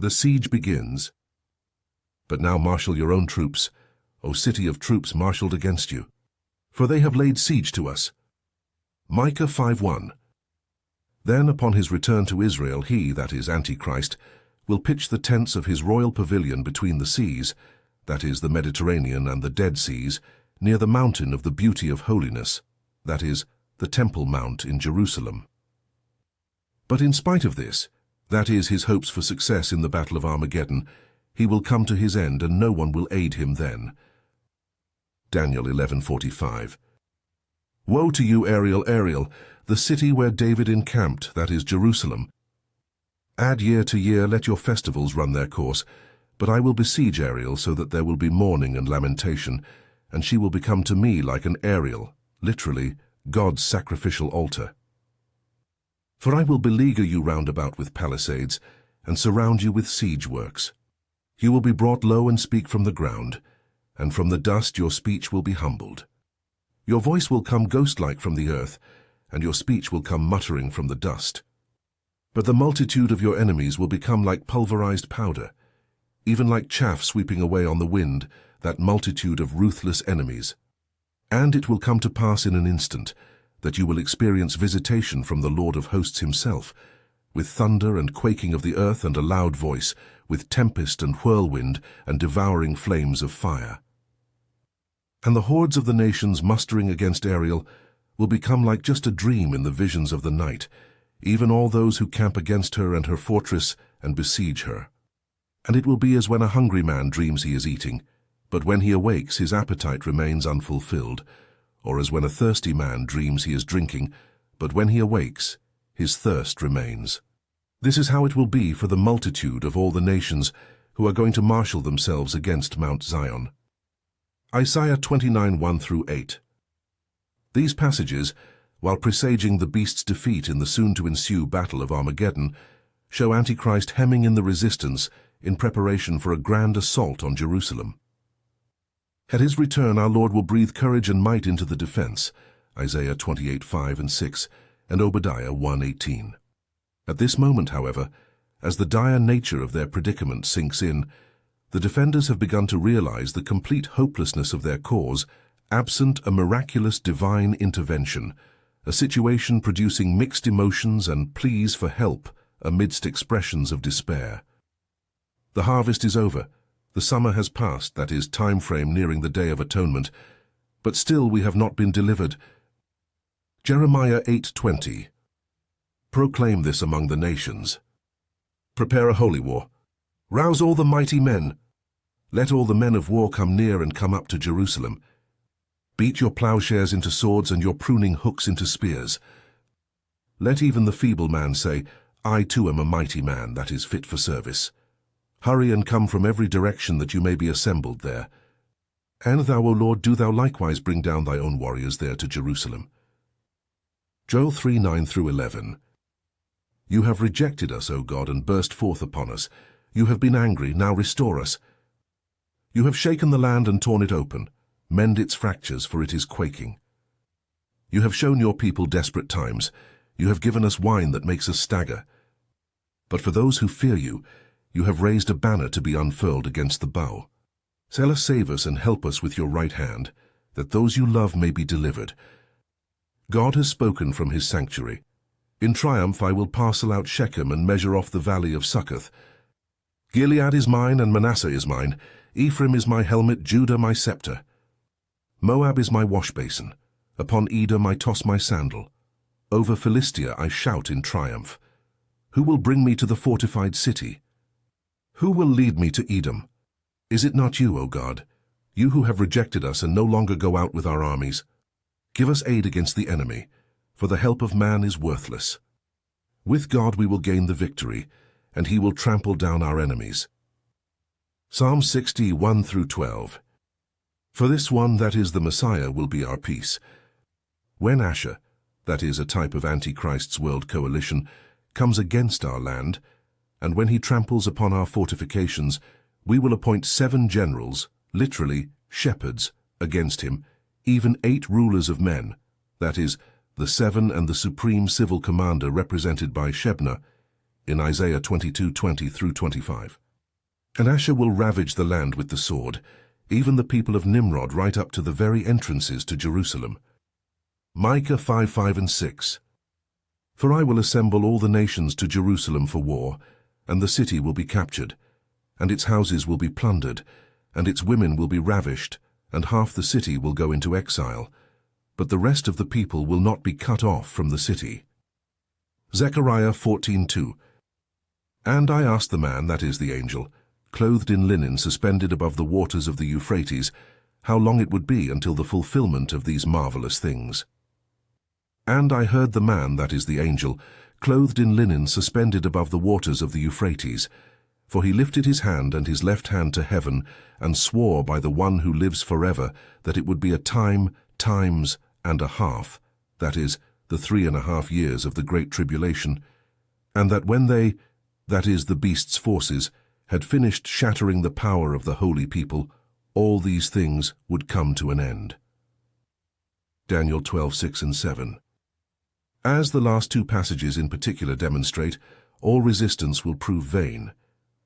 The siege begins. But now marshal your own troops, O city of troops marshaled against you, for they have laid siege to us. Micah 5:1. Then upon his return to Israel he, that is Antichrist, will pitch the tents of his royal pavilion between the seas, that is the Mediterranean and the Dead Seas, near the mountain of the beauty of holiness, that is the Temple Mount in Jerusalem. But in spite of this, that is his hopes for success in the Battle of Armageddon, he will come to his end and no one will aid him then. Daniel 11:45. Woe to you, Ariel, Ariel, the city where David encamped, that is Jerusalem. Add year to year, let your festivals run their course, but I will besiege Ariel so that there will be mourning and lamentation, and she will become to me like an Ariel, literally, God's sacrificial altar. For I will beleaguer you round about with palisades, and surround you with siege works. You will be brought low and speak from the ground, and from the dust your speech will be humbled. Your voice will come ghost-like from the earth, and your speech will come muttering from the dust. But the multitude of your enemies will become like pulverized powder, even like chaff sweeping away on the wind, that multitude of ruthless enemies. And it will come to pass in an instant that you will experience visitation from the Lord of hosts himself, with thunder and quaking of the earth and a loud voice, with tempest and whirlwind and devouring flames of fire. And the hordes of the nations mustering against Ariel will become like just a dream in the visions of the night, even all those who camp against her and her fortress and besiege her. And it will be as when a hungry man dreams he is eating, but when he awakes his appetite remains unfulfilled, or as when a thirsty man dreams he is drinking, but when he awakes his thirst remains. This is how it will be for the multitude of all the nations who are going to marshal themselves against Mount Zion. Isaiah 29:1-8. These passages, while presaging the beast's defeat in the soon-to-ensue Battle of Armageddon, show Antichrist hemming in the resistance in preparation for a grand assault on Jerusalem. At his return our Lord will breathe courage and might into the defense, Isaiah 28:5-6, and Obadiah 1:18. At this moment, however, as the dire nature of their predicament sinks in, the defenders have begun to realize the complete hopelessness of their cause, absent a miraculous divine intervention, a situation producing mixed emotions and pleas for help amidst expressions of despair. The harvest is over. The summer has passed, that is, time frame nearing the Day of Atonement, but still we have not been delivered. Jeremiah 8:20. Proclaim this among the nations. Prepare a holy war. Rouse all the mighty men. Let all the men of war come near and come up to Jerusalem. Beat your plowshares into swords and your pruning hooks into spears. Let even the feeble man say, I too am a mighty man that is fit for service. Hurry and come from every direction that you may be assembled there. And thou, O Lord, do thou likewise bring down thy own warriors there to Jerusalem. Joel 3:9-11. You have rejected us, O God, and burst forth upon us. You have been angry, now restore us. You have shaken the land and torn it open. Mend its fractures, for it is quaking. You have shown your people desperate times. You have given us wine that makes us stagger. But for those who fear you, you have raised a banner to be unfurled against the bow. Selah, save us and help us with your right hand, that those you love may be delivered. God has spoken from his sanctuary. In triumph I will parcel out Shechem and measure off the valley of Succoth. Gilead is mine and Manasseh is mine. Ephraim is my helmet, Judah my scepter. Moab is my washbasin. Upon Edom I toss my sandal. Over Philistia I shout in triumph. Who will bring me to the fortified city? Who will lead me to Edom? Is it not you, O God, you who have rejected us and no longer go out with our armies? Give us aid against the enemy, for the help of man is worthless. With God we will gain the victory, and he will trample down our enemies. Psalm 60:1-12. For this one, that is the Messiah, will be our peace. When Asher, that is a type of Antichrist's world coalition, comes against our land, and when he tramples upon our fortifications, we will appoint 7 generals, literally shepherds, against him, even 8 rulers of men, that is, the 7 and the supreme civil commander represented by Shebna, in Isaiah 22:20 through 25. And Asher will ravage the land with the sword, even the people of Nimrod right up to the very entrances to Jerusalem. Micah 5:5 and 6. For I will assemble all the nations to Jerusalem for war, and the city will be captured, and its houses will be plundered, and its women will be ravished, and half the city will go into exile, but the rest of the people will not be cut off from the city. Zechariah 14:2. And I asked the man, that is the angel, clothed in linen suspended above the waters of the Euphrates, how long it would be until the fulfillment of these marvelous things. And I heard the man, that is the angel, clothed in linen suspended above the waters of the Euphrates, for he lifted his hand and his left hand to heaven, and swore by the one who lives forever that it would be a time, times, and a half, that is, the 3.5 years of the great tribulation, and that when they, that is, the beast's forces, had finished shattering the power of the holy people, all these things would come to an end. Daniel 12:6 and 7. As the last two passages in particular demonstrate, all resistance will prove vain,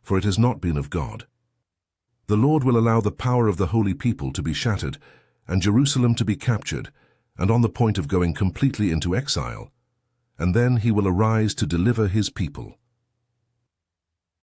for it has not been of God. The Lord will allow the power of the holy people to be shattered, and Jerusalem to be captured, and on the point of going completely into exile, and then he will arise to deliver his people.